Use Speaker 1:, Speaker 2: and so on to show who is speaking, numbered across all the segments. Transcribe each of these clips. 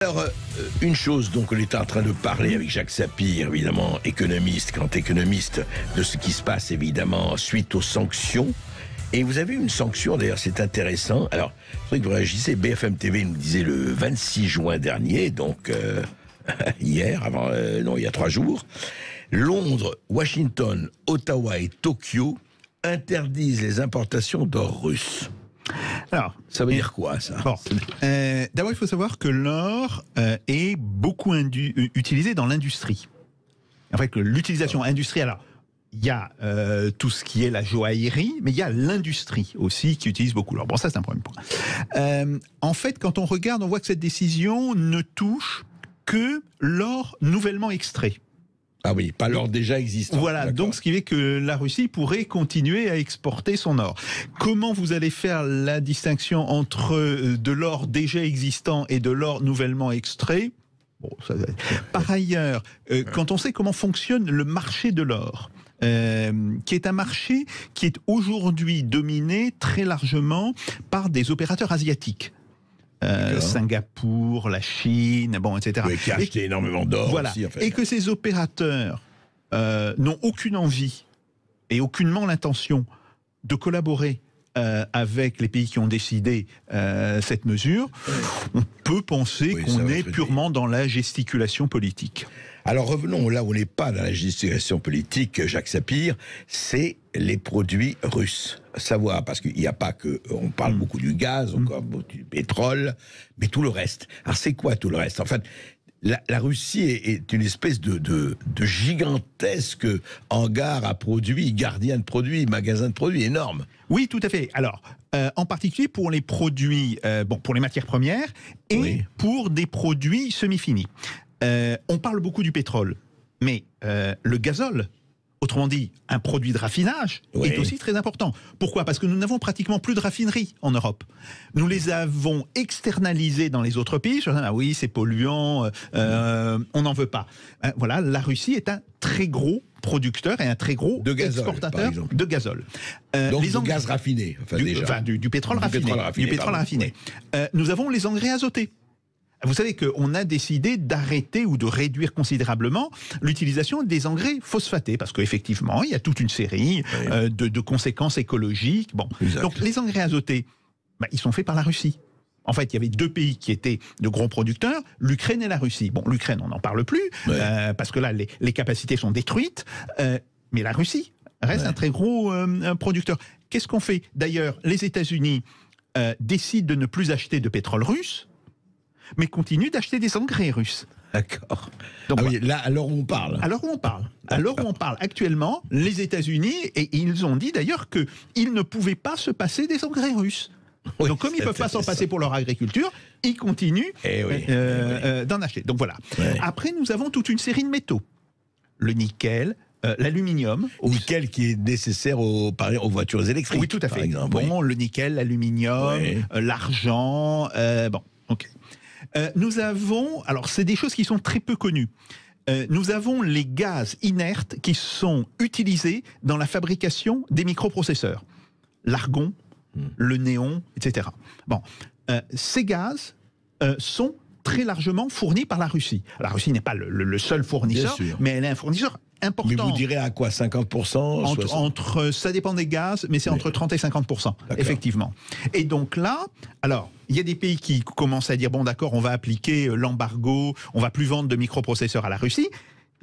Speaker 1: Alors, une chose dont on était en train de parler avec Jacques Sapir, évidemment, économiste, grand économiste, de ce qui se passe, évidemment, suite aux sanctions. Et vous avez une sanction, d'ailleurs, c'est intéressant. Alors, c'est vrai que vous réagissez, BFM TV nous disait le 26 juin dernier, donc hier, il y a 3 jours, Londres, Washington, Ottawa et Tokyo interdisent les importations d'or russe. Alors, ça veut dire quoi, ça?
Speaker 2: Bon, d'abord, il faut savoir que l'or est beaucoup utilisé dans l'industrie. En fait, l'utilisation industrielle, alors, il y a tout ce qui est la joaillerie, mais il y a l'industrie aussi qui utilise beaucoup l'or. Bon, ça, c'est un premier point. En fait, quand on regarde, on voit que cette décision ne touche que l'or nouvellement extrait.
Speaker 1: Ah oui, pas l'or déjà existant.
Speaker 2: Voilà, donc ce qui fait que la Russie pourrait continuer à exporter son or. Comment vous allez faire la distinction entre de l'or déjà existant et de l'or nouvellement extrait? Bon, par ailleurs, quand on sait comment fonctionne le marché de l'or, qui est un marché qui est aujourd'hui dominé très largement par des opérateurs asiatiques. Singapour, la Chine, bon, etc.
Speaker 1: Oui, qui a acheté énormément d'or
Speaker 2: voilà.
Speaker 1: aussi, en fait.
Speaker 2: Et que ces opérateurs n'ont aucune envie et aucunement l'intention de collaborer avec les pays qui ont décidé cette mesure, on peut penser qu'on est purement dans la gesticulation politique.
Speaker 1: Alors revenons là où on n'est pas dans la gesticulation politique, Jacques Sapir, c'est les produits russes. Savoir, parce qu'il n'y a pas que... On parle beaucoup du gaz, encore beaucoup du pétrole, mais tout le reste. Alors c'est quoi tout le reste? En fait, la Russie est une espèce de gigantesque hangar à produits, gardien de produits, magasin de produits énorme.
Speaker 2: Oui, tout à fait. Alors, en particulier pour les produits, pour les matières premières et pour des produits semi-finis. On parle beaucoup du pétrole, mais le gazole, autrement dit, un produit de raffinage, est aussi très important. Pourquoi? Parce que nous n'avons pratiquement plus de raffineries en Europe. Nous les avons externalisées dans les autres pays. Ah oui, c'est polluant, on n'en veut pas. Voilà, la Russie est un très gros producteur et un très gros exportateur de gazole.
Speaker 1: Donc du gaz raffiné,
Speaker 2: du pétrole raffiné. Nous avons les engrais azotés. Vous savez qu'on a décidé d'arrêter ou de réduire considérablement l'utilisation des engrais phosphatés, parce qu'effectivement, il y a toute une série de conséquences écologiques. Bon. Donc les engrais azotés, ils sont faits par la Russie. En fait, il y avait 2 pays qui étaient de gros producteurs, l'Ukraine et la Russie. Bon, l'Ukraine, on n'en parle plus, parce que là, les capacités sont détruites, mais la Russie reste un très gros producteur. Qu'est-ce qu'on fait? D'ailleurs, les États-Unis décident de ne plus acheter de pétrole russe, mais continue d'acheter des engrais russes.
Speaker 1: D'accord. Donc là, à l'heure où on parle.
Speaker 2: À l'heure où on parle. À l'heure où on parle actuellement, les États-Unis, et ils ont dit d'ailleurs qu'ils ne pouvaient pas se passer des engrais russes. Oui, donc comme ils ne peuvent pas s'en passer pour leur agriculture, ils continuent d'en acheter. Donc voilà. Après, nous avons toute une série de métaux. Le nickel, l'aluminium.
Speaker 1: Nickel qui est nécessaire aux voitures électriques.
Speaker 2: Oui, tout à fait. Bon, le nickel, l'aluminium, l'argent, ok. Nous avons, alors c'est des choses qui sont très peu connues, nous avons les gaz inertes qui sont utilisés dans la fabrication des microprocesseurs. L'argon, le néon, etc. Bon, ces gaz sont très largement fournis par la Russie. La Russie n'est pas le seul fournisseur, mais elle est un fournisseur important.
Speaker 1: Mais vous direz à quoi? 50%?
Speaker 2: Ça dépend des gaz, mais c'est entre 30 et 50%, effectivement. Et donc là, alors, il y a des pays qui commencent à dire, bon d'accord, on va appliquer l'embargo, on va plus vendre de microprocesseurs à la Russie.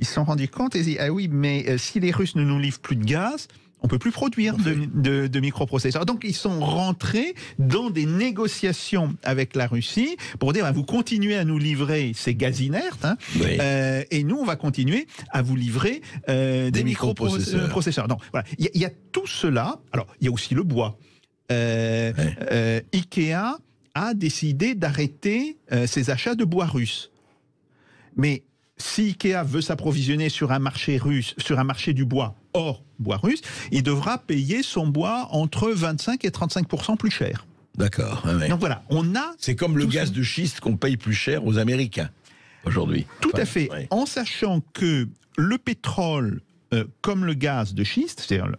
Speaker 2: Ils se sont rendus compte et disent, ah oui, mais si les Russes ne nous livrent plus de gaz, on ne peut plus produire de microprocesseurs. Donc, ils sont rentrés dans des négociations avec la Russie pour dire, vous continuez à nous livrer ces gaz inertes, et nous, on va continuer à vous livrer des microprocesseurs. Donc, voilà. Il y a tout cela. Alors, il y a aussi le bois. Ikea a décidé d'arrêter ses achats de bois russe. Mais si Ikea veut s'approvisionner sur un marché russe, sur un marché du bois hors bois russe, il devra payer son bois entre 25 et 35% plus cher.
Speaker 1: D'accord.
Speaker 2: Donc voilà, on a...
Speaker 1: C'est comme le gaz de schiste qu'on paye plus cher aux Américains aujourd'hui.
Speaker 2: Tout à fait, en sachant que le pétrole, comme le gaz de schiste, c'est-à-dire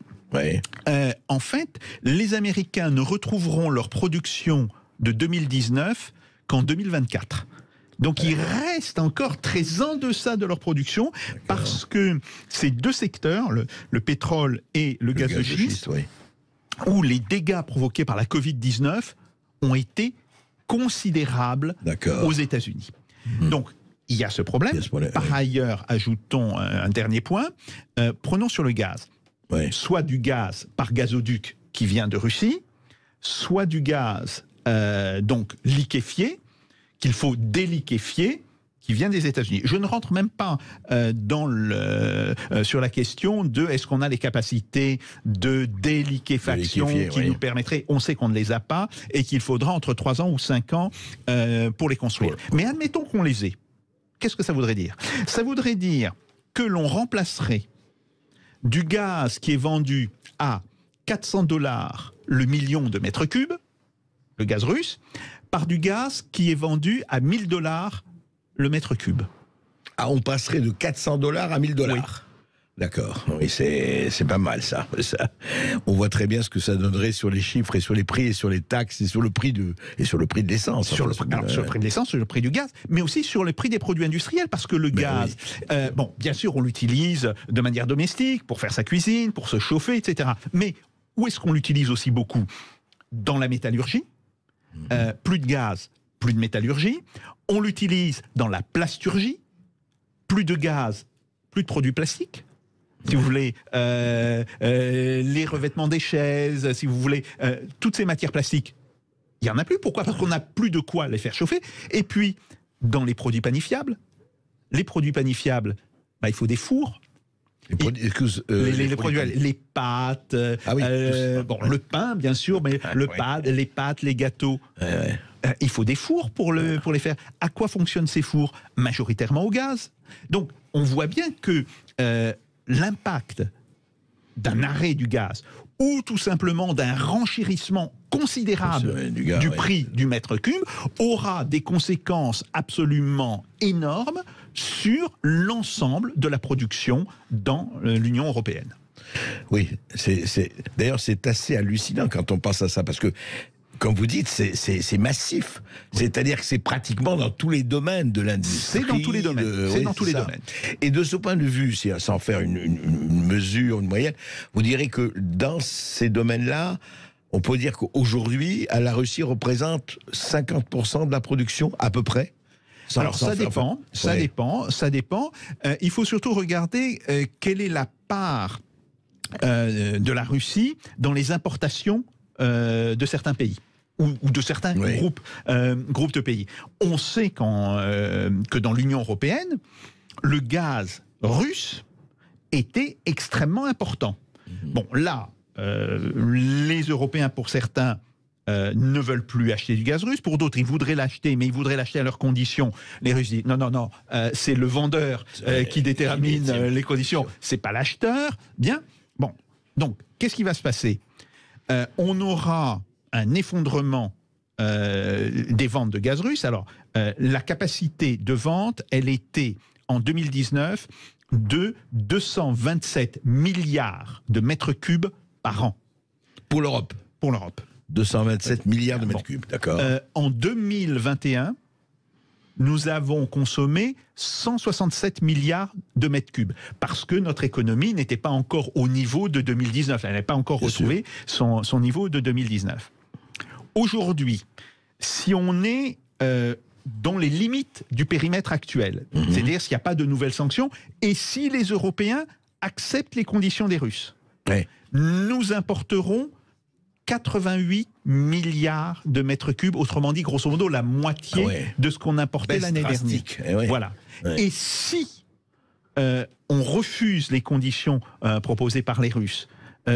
Speaker 2: en fait, les Américains ne retrouveront leur production de 2019 qu'en 2024. Donc ils restent encore très en deçà de leur production parce que ces deux secteurs, le pétrole et le gaz de schiste, où les dégâts provoqués par la Covid-19 ont été considérables aux États-Unis. Donc il y a ce problème. Par ailleurs, ajoutons un dernier point, prenons sur le gaz. Soit du gaz par gazoduc qui vient de Russie, soit du gaz donc liquéfié, qu'il faut déliquéfier, qui vient des États-Unis. Je ne rentre même pas sur la question de est-ce qu'on a les capacités de déliquéfaction qui nous permettraient, on sait qu'on ne les a pas, et qu'il faudra entre 3 ans ou 5 ans pour les construire. Mais admettons qu'on les ait. Qu'est-ce que ça voudrait dire? Ça voudrait dire que l'on remplacerait du gaz qui est vendu à 400 $ le million de mètres cubes, le gaz russe, par du gaz qui est vendu à 1000 $ le mètre cube.
Speaker 1: Ah, on passerait de 400 $ à 1000 $. Oui. D'accord, oui, c'est pas mal ça. On voit très bien ce que ça donnerait sur les chiffres et sur les prix et sur les taxes et sur le prix de l'essence.
Speaker 2: Sur le prix de l'essence, sur le prix du gaz, mais aussi sur le prix des produits industriels, parce que le gaz, bon, bien sûr, on l'utilise de manière domestique pour faire sa cuisine, pour se chauffer, etc. Mais où est-ce qu'on l'utilise aussi beaucoup? Dans la métallurgie. Plus de gaz, plus de métallurgie. On l'utilise dans la plasturgie. Plus de gaz, plus de produits plastiques. Si vous voulez, les revêtements des chaises, si vous voulez, toutes ces matières plastiques, il n'y en a plus. Pourquoi? Parce qu'on n'a plus de quoi les faire chauffer. Et puis, dans les produits panifiables, il faut des fours. Les pâtes, le pain, bien sûr, mais les pâtes, les gâteaux. Il faut des fours pour les faire. À quoi fonctionnent ces fours? Majoritairement au gaz. Donc, on voit bien que l'impact d'un arrêt du gaz ou tout simplement d'un renchérissement considérable du prix du mètre cube aura des conséquences absolument énormes sur l'ensemble de la production dans l'Union européenne.
Speaker 1: Oui, d'ailleurs c'est assez hallucinant quand on pense à ça, parce que comme vous dites, c'est massif. Oui. C'est-à-dire que c'est pratiquement dans tous les domaines de l'industrie.
Speaker 2: C'est dans tous les domaines. C'est dans tous les domaines.
Speaker 1: Et de ce point de vue, sans faire une mesure, une moyenne, vous direz que dans ces domaines-là, on peut dire qu'aujourd'hui, la Russie représente 50% de la production, à peu près.
Speaker 2: Alors ça dépend. Il faut surtout regarder quelle est la part de la Russie dans les importations de certains pays ou de certains groupes de pays. On sait que dans l'Union européenne, le gaz russe était extrêmement important. Bon, là, les Européens, pour certains, ne veulent plus acheter du gaz russe. Pour d'autres, ils voudraient l'acheter, mais ils voudraient l'acheter à leurs conditions. Les Russes disent non, c'est le vendeur qui détermine les conditions. C'est pas l'acheteur. Bien. Bon. Donc, qu'est-ce qui va se passer? On aura un effondrement des ventes de gaz russe. Alors, la capacité de vente, elle était en 2019 de 227 milliards de mètres cubes par an.
Speaker 1: Pour l'Europe. 227 milliards de mètres cubes, d'accord.
Speaker 2: En 2021, nous avons consommé 167 milliards de mètres cubes, parce que notre économie n'était pas encore au niveau de 2019. Elle n'avait pas encore retrouvé son niveau de 2019. Aujourd'hui, si on est dans les limites du périmètre actuel, c'est-à-dire s'il n'y a pas de nouvelles sanctions, et si les Européens acceptent les conditions des Russes, nous importerons 88 milliards de mètres cubes, autrement dit, grosso modo, la moitié de ce qu'on importait l'année dernière. Voilà. Et si on refuse les conditions proposées par les Russes,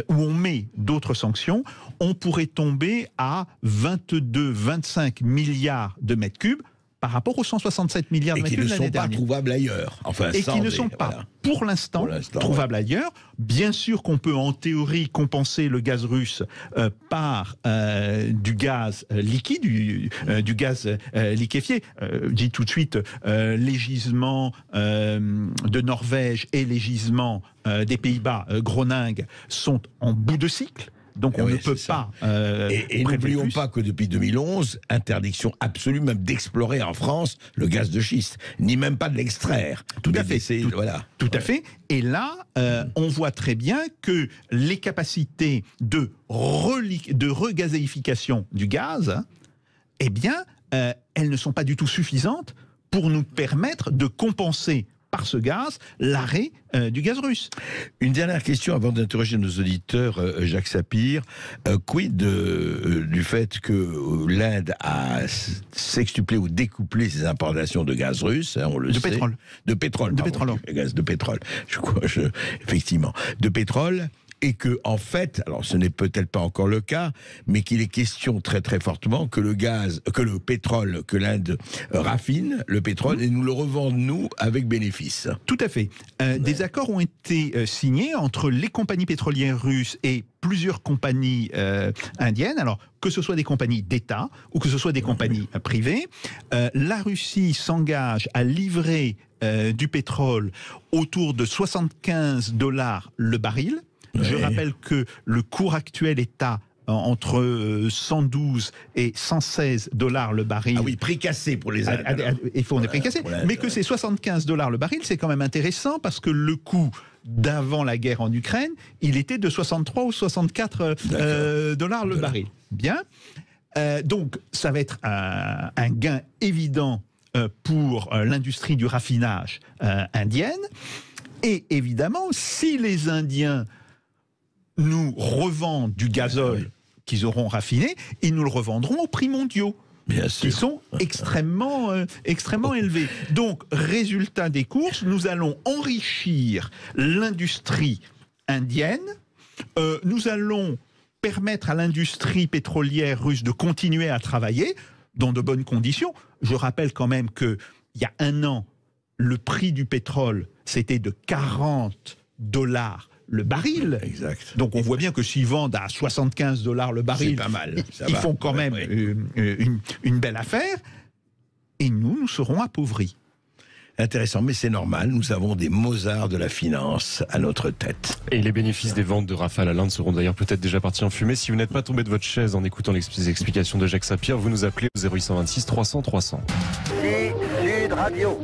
Speaker 2: où on met d'autres sanctions, on pourrait tomber à 22-25 milliards de mètres cubes par rapport aux 167 milliards de mètres cubes l'année dernière.
Speaker 1: Et qui ne sont pas trouvables ailleurs. Enfin,
Speaker 2: et qui ne sont pas, pour l'instant, trouvables ailleurs. Bien sûr qu'on peut, en théorie, compenser le gaz russe par du gaz liquide, du gaz liquéfié. Je dis tout de suite, les gisements de Norvège et les gisements des Pays-Bas, Groningue, sont en bout de cycle. Donc on ne peut pas...
Speaker 1: et n'oublions pas que depuis 2011, interdiction absolue même d'explorer en France le gaz de schiste, ni même pas de l'extraire.
Speaker 2: Tout à fait. Tout à fait. Et là, on voit très bien que les capacités de regazéification du gaz, eh bien, elles ne sont pas du tout suffisantes pour nous permettre de compenser par ce gaz l'arrêt du gaz russe.
Speaker 1: Une dernière question avant d'interroger nos auditeurs, Jacques Sapir. Quid du fait que l'Inde a sextuplé ou découplé ses importations de gaz russe, on le sait.
Speaker 2: Pétrole.
Speaker 1: De pétrole. De pétrole. Gaz de pétrole. Effectivement. De pétrole. Et que, en fait, alors ce n'est peut-être pas encore le cas, mais qu'il est question très très fortement que le pétrole que l'Inde raffine, le pétrole, et nous le revendons nous avec bénéfice.
Speaker 2: Tout à fait. Des accords ont été signés entre les compagnies pétrolières russes et plusieurs compagnies indiennes, alors que ce soit des compagnies d'État ou que ce soit des compagnies privées. La Russie s'engage à livrer du pétrole autour de $75 le baril. Je rappelle que le cours actuel est à entre 112 et 116 $ le baril.
Speaker 1: Ah oui, prix cassé pour les Indiens.
Speaker 2: Il faut des prix cassés. Mais que c'est 75 $ le baril, c'est quand même intéressant parce que le coût d'avant la guerre en Ukraine, il était de 63 ou 64 $ le baril. Bien. Donc, ça va être un gain évident pour l'industrie du raffinage indienne. Et évidemment, si les Indiens nous revendent du gazole qu'ils auront raffiné, ils nous le revendront aux prix mondiaux, qui sont extrêmement élevés. Donc, résultat des courses, nous allons enrichir l'industrie indienne, nous allons permettre à l'industrie pétrolière russe de continuer à travailler dans de bonnes conditions. Je rappelle quand même qu'il y a un an, le prix du pétrole, c'était de 40 $ le baril.
Speaker 1: Exact.
Speaker 2: Donc on voit bien que s'ils vendent à 75 $ le baril,
Speaker 1: c'est pas mal.
Speaker 2: Ils font quand même une belle affaire. Et nous serons appauvris.
Speaker 1: Intéressant, mais c'est normal. Nous avons des Mozart de la finance à notre tête.
Speaker 3: Et les bénéfices des ventes de Rafale à l'Inde seront d'ailleurs peut-être déjà partis en fumée. Si vous n'êtes pas tombé de votre chaise en écoutant les explications de Jacques Sapir, vous nous appelez au 0826 300 300.
Speaker 4: Sud Radio.